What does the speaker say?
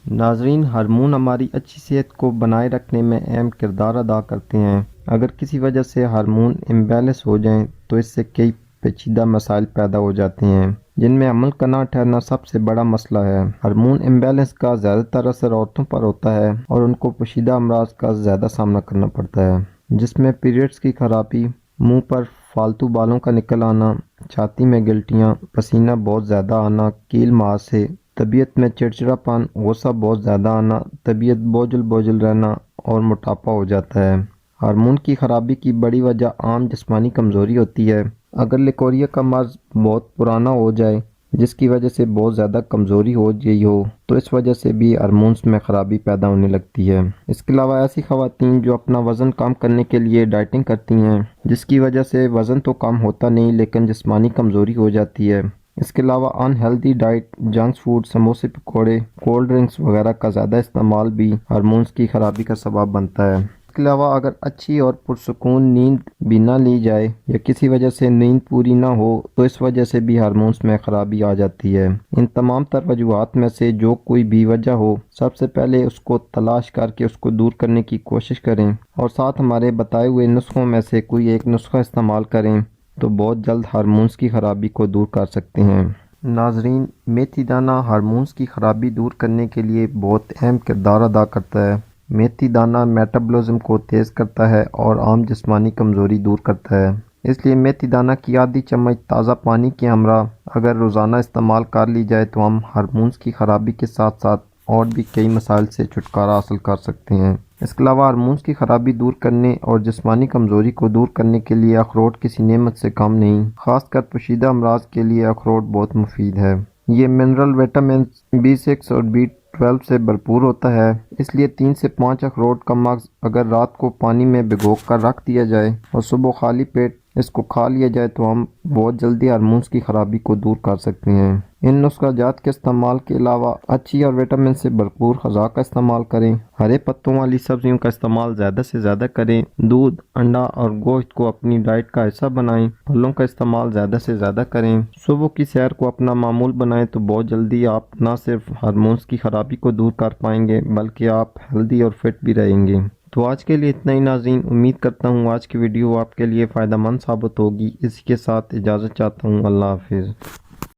ناظرین، ہارمون ہماری اچھی صحت کو بنائے رکھنے میں اہم کردار ادا کرتے ہیں۔ اگر کسی وجہ سے ہارمون امبیلنس ہو جائیں تو اس سے کئی پیچیدہ مسائل پیدا ہو جاتے ہیں، جن میں حمل کا نہ ٹھہرنا سب سے بڑا مسئلہ ہے۔ ہارمون امبیلنس کا زیادہ تر اثر عورتوں پر ہوتا ہے اور ان کو پوشیدہ امراض کا زیادہ سامنا کرنا پڑتا ہے، جس میں پیریڈز کی خرابی، منہ پر فالتو بالوں کا نکل آنا، چھاتی میں گلٹیاں، پسینہ بہت زیادہ آنا، کیل ماسے، طبیعت میں چڑچڑاپن، غصہ بہت زیادہ آنا، طبیعت بوجھل بوجھل رہنا اور موٹاپا ہو جاتا ہے۔ ہارمون کی خرابی کی بڑی وجہ عام جسمانی کمزوری ہوتی ہے۔ اگر لیکوریا کا مرض بہت پرانا ہو جائے، جس کی وجہ سے بہت زیادہ کمزوری ہو گئی ہو، تو اس وجہ سے بھی ہارمونز میں خرابی پیدا ہونے لگتی ہے۔ اس کے علاوہ ایسی خواتین جو اپنا وزن کم کرنے کے لیے ڈائٹنگ کرتی ہیں، جس کی وجہ سے وزن تو کم ہوتا نہیں لیکن جسمانی کمزوری ہو جاتی ہے۔ اس کے علاوہ in healthy diet, junk food, سموسے، پکوڑے، کولڈ ڈرنکس وغیرہ کا زیادہ استعمال بھی ہارمونز کی خرابی کا سبب بنتا ہے۔ اس کے علاوہ اگر اچھی اور پرسکون نیند بھی نہ لی جائے یا کسی وجہ سے نیند پوری نہ ہو تو اس وجہ سے بھی ہارمونز میں خرابی آ جاتی ہے۔ ان تمام تر وجوہات میں سے جو کوئی بھی وجہ ہو، سب سے پہلے اس کو تلاش کر کے اس کو دور کرنے کی کوشش کریں اور ساتھ ہمارے بتائے ہوئے نسخوں میں سے کوئی ایک نسخہ استعمال کریں تو بہت جلد ہارمونز کی خرابی کو دور کر سکتے ہیں۔ ناظرین، میتھی دانہ ہارمونز کی خرابی دور کرنے کے لیے بہت اہم کردار ادا کرتا ہے۔ میتھی دانہ میٹابولزم کو تیز کرتا ہے اور عام جسمانی کمزوری دور کرتا ہے۔ اس لیے میتھی دانہ کی آدھی چمچ تازہ پانی کے ہمراہ اگر روزانہ استعمال کر لی جائے تو ہم ہارمونز کی خرابی کے ساتھ ساتھ اور بھی کئی مسائل سے چھٹکارا حاصل کر سکتے ہیں۔ اس کے علاوہ ہارمونز کی خرابی دور کرنے اور جسمانی کمزوری کو دور کرنے کے لیے اخروٹ کسی نعمت سے کم نہیں۔ خاص کر پوشیدہ امراض کے لیے اخروٹ بہت مفید ہے۔ یہ منرل، وٹامنز B6 اور B12 سے بھرپور ہوتا ہے، اس لیے 3 سے 5 اخروٹ کا مغز اگر رات کو پانی میں بھگو کر رکھ دیا جائے اور صبح خالی پیٹ اس کو کھا لیا جائے تو ہم بہت جلدی ہارمونز کی خرابی کو دور کر سکتے ہیں۔ ان نسخہ جات کے استعمال کے علاوہ اچھی اور وٹامن سے بھرپور غذا کا استعمال کریں۔ ہرے پتوں والی سبزیوں کا استعمال زیادہ سے زیادہ کریں۔ دودھ، انڈا اور گوشت کو اپنی ڈائٹ کا حصہ بنائیں۔ پھلوں کا استعمال زیادہ سے زیادہ کریں۔ صبح کی سیر کو اپنا معمول بنائیں تو بہت جلدی آپ نہ صرف ہارمونز کی خرابی کو دور کر پائیں گے بلکہ آپ ہیلدی اور فٹ بھی رہیں گے۔ تو آج کے لیے اتنا ہی ناظرین، امید کرتا ہوں آج کی ویڈیو آپ کے لیے فائدہ مند ثابت ہوگی۔ اسی کے ساتھ اجازت چاہتا ہوں۔ اللہ حافظ۔